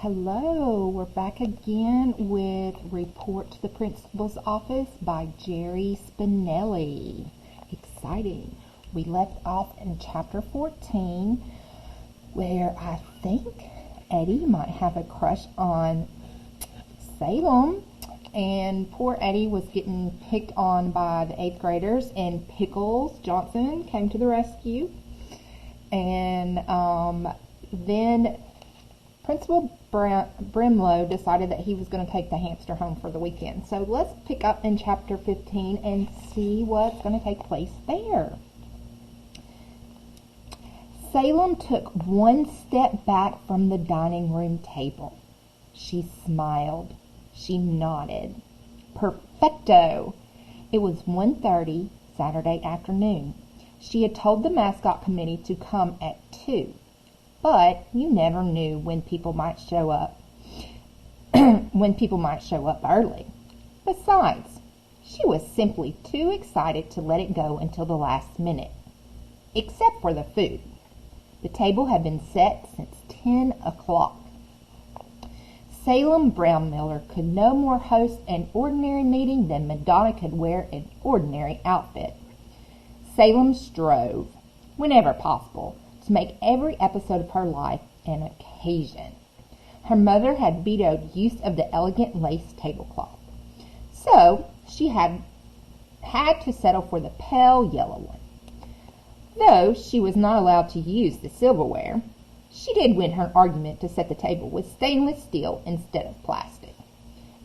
Hello, we're back again with Report to the Principal's Office by Jerry Spinelli. Exciting. We left off in chapter 14 where I think Eddie might have a crush on Salem, and poor Eddie was getting picked on by the 8th graders, and Pickles Johnson came to the rescue. And then Principal Brimlow decided that he was going to take the hamster home for the weekend. So let's pick up in chapter 15 and see what's going to take place there. Salem took one step back from the dining room table. She smiled. She nodded. Perfecto! It was 1:30 Saturday afternoon. She had told the mascot committee to come at 2. But you never knew when people might show up. Early. Besides, she was simply too excited to let it go until the last minute. Except for the food. The table had been set since 10 o'clock. Salem Brownmiller could no more host an ordinary meeting than Madonna could wear an ordinary outfit. Salem strove, whenever possible, to make every episode of her life an occasion. Her mother had vetoed use of the elegant lace tablecloth, so she had to settle for the pale yellow one. Though she was not allowed to use the silverware, she did win her argument to set the table with stainless steel instead of plastic,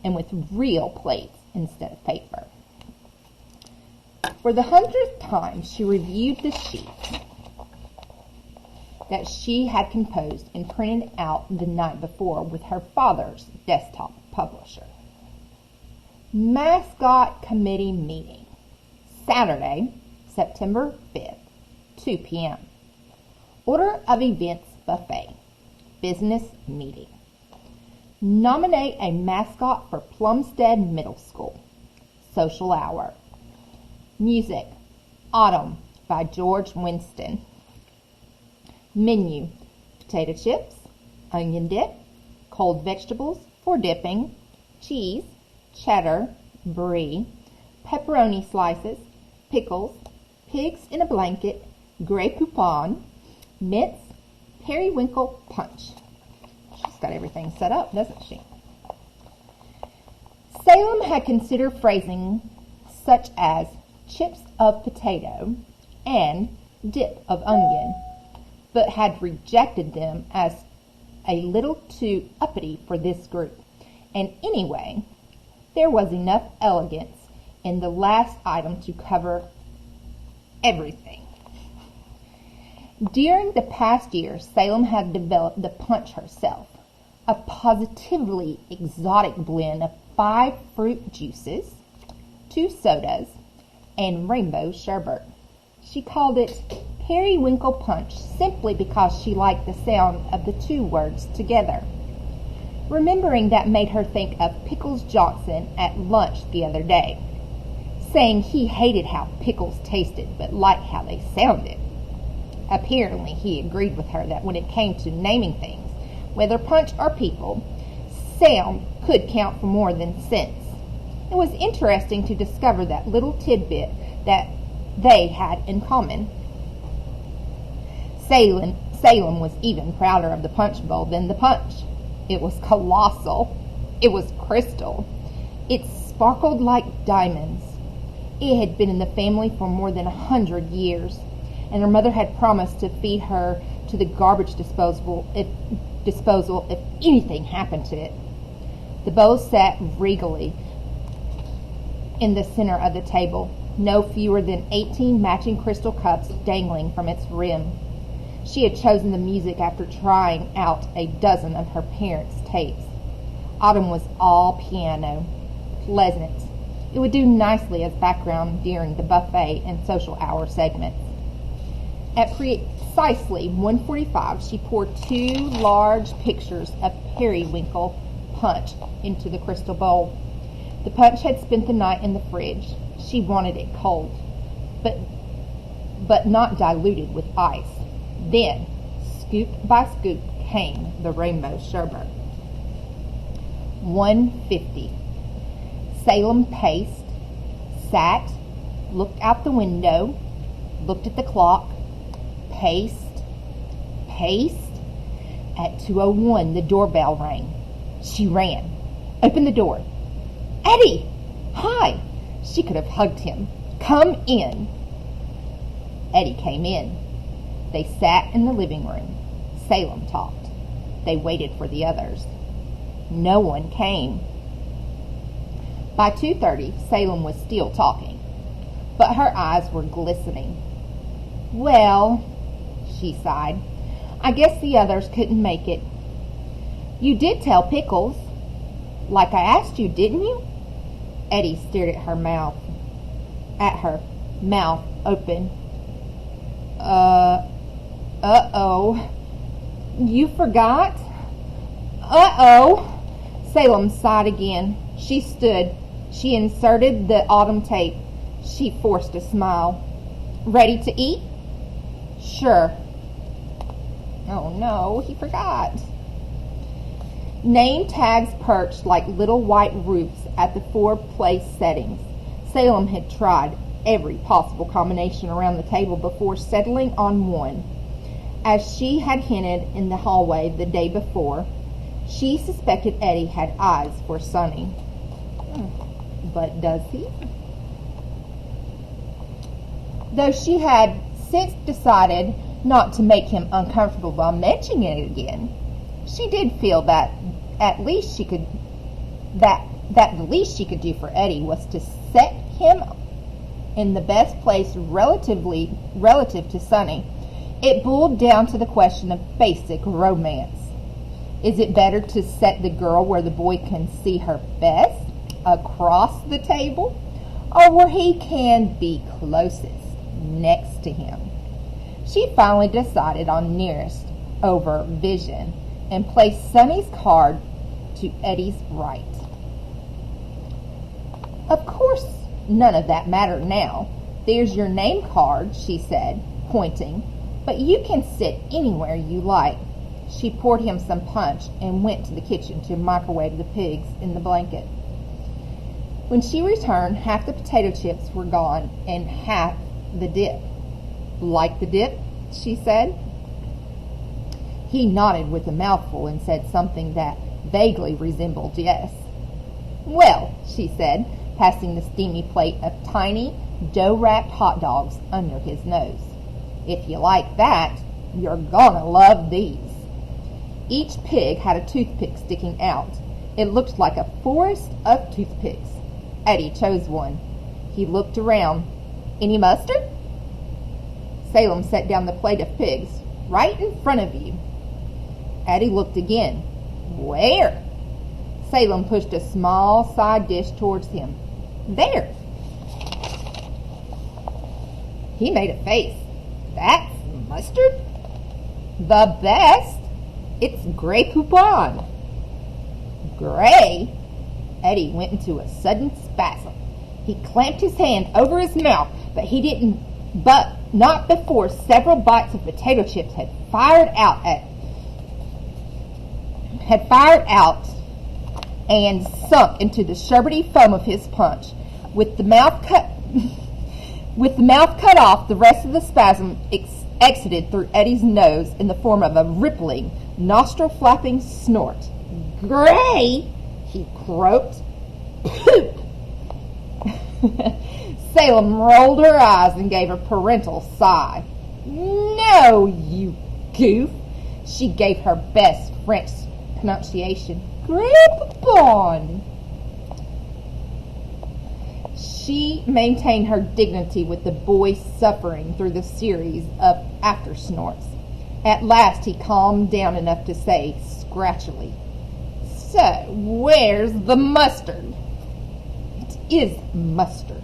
and with real plates instead of paper. For the 100th time, she reviewed the sheets that she had composed and printed out the night before with her father's desktop publisher. Mascot Committee Meeting, Saturday, September 5th, 2 p.m. Order of Events Buffet, Business Meeting. Nominate a mascot for Plumstead Middle School, Social Hour. Music, Autumn by George Winston. Menu, potato chips, onion dip, cold vegetables for dipping, cheese, cheddar, brie, pepperoni slices, pickles, pigs in a blanket, Grey Poupon, mince, periwinkle punch. She's got everything set up, doesn't she? Salem had considered phrasing such as chips of potato and dip of onion, but had rejected them as a little too uppity for this group. And anyway, there was enough elegance in the last item to cover everything. During the past year, Salem had developed the punch herself, a positively exotic blend of 5 fruit juices, 2 sodas, and rainbow sherbet. She called it Periwinkle Punch simply because she liked the sound of the 2 words together. Remembering that made her think of Pickles Johnson at lunch the other day, saying he hated how pickles tasted but liked how they sounded. Apparently he agreed with her that when it came to naming things, whether punch or people, sound could count for more than sense. It was interesting to discover that little tidbit that they had in common. Salem was even prouder of the punch bowl than the punch. It was colossal. It was crystal. It sparkled like diamonds. It had been in the family for more than 100 years, and her mother had promised to feed her to the garbage disposal if anything happened to it. The bowl sat regally in the center of the table, no fewer than 18 matching crystal cups dangling from its rim. She had chosen the music after trying out a dozen of her parents' tapes. Autumn was all piano, pleasant. It would do nicely as background during the buffet and social hour segments. At precisely 1:45, she poured 2 large pictures of periwinkle punch into the crystal bowl. The punch had spent the night in the fridge. She wanted it cold, but not diluted with ice. Then, scoop by scoop, came the rainbow sherbet. 1:50. Salem paced, sat, looked out the window, looked at the clock, paced. At 2:01, the doorbell rang. She ran, opened the door. Eddie! Hi! She could have hugged him. Come in. Eddie came in. They sat in the living room. Salem talked. They waited for the others. No one came. By 2:30, Salem was still talking, but her eyes were glistening. Well, she sighed, I guess the others couldn't make it. You did tell Pickles, like I asked you, didn't you? Eddie stared at her mouth open. Uh-oh. You forgot? Uh-oh. Salem sighed again. She stood. She inserted the autumn tape. She forced a smile. Ready to eat? Sure. Oh no, he forgot. Name tags perched like little white roofs at the 4 place settings. Salem had tried every possible combination around the table before settling on one. As she had hinted in the hallway the day before, she suspected Eddie had eyes for Sonny. But does he? Though she had since decided not to make him uncomfortable by mentioning it again, she did feel that the least she could do for Eddie was to set him in the best place relative to Sonny. It boiled down to the question of basic romance. Is it better to set the girl where the boy can see her best, across the table, or where he can be closest, next to him? She finally decided on nearest over vision and placed Sonny's card to Eddie's right. Of course, none of that mattered now. There's your name card, she said, pointing, but you can sit anywhere you like. She poured him some punch and went to the kitchen to microwave the pigs in the blanket. When she returned, half the potato chips were gone and half the dip. Like the dip? She said. He nodded with a mouthful and said something that vaguely resembled yes. Well, she said, passing the steamy plate of tiny, dough-wrapped hot dogs under his nose. If you like that, you're gonna love these. Each pig had a toothpick sticking out. It looked like a forest of toothpicks. Eddie chose one. He looked around. Any mustard? Salem set down the plate of pigs. Right in front of you. Eddie looked again. Where? Salem pushed a small side dish towards him. There. He made a face. That's mustard? The best. It's Grey Poupon. Grey? Eddie went into a sudden spasm. He clamped his hand over his mouth, but not before several bites of potato chips had fired out and sunk into the sherbety foam of his punch. With the mouth cut off, the rest of the spasm exited through Eddie's nose in the form of a rippling, nostril-flapping snort. Grey! He croaked. Poop! Salem rolled her eyes and gave a parental sigh. No, you goof! She gave her best French pronunciation. Grey Poupon! She maintained her dignity with the boy suffering through the series of after snorts. At last he calmed down enough to say, scratchily, So, where's the mustard? It is mustard.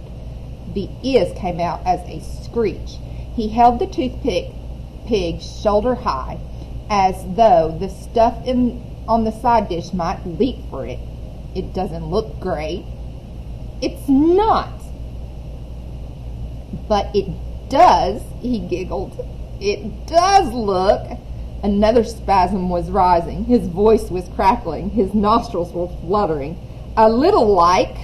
The is came out as a screech. He held the toothpick pig shoulder high, as though the stuff on the side dish might leap for it. It doesn't look great. It's not. But it does, he giggled. It does look. Another spasm was rising. His voice was crackling. His nostrils were fluttering. A little like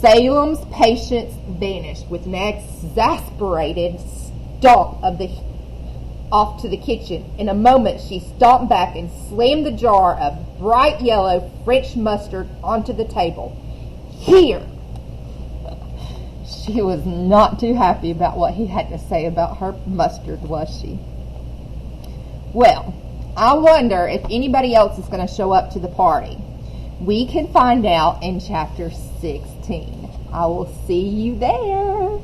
Salem's patience vanished with an exasperated stomp off to the kitchen. In a moment, she stomped back and slammed the jar of bright yellow French mustard onto the table. Here! She was not too happy about what he had to say about her mustard, was she? Well, I wonder if anybody else is going to show up to the party. We can find out in chapter 16. I will see you there.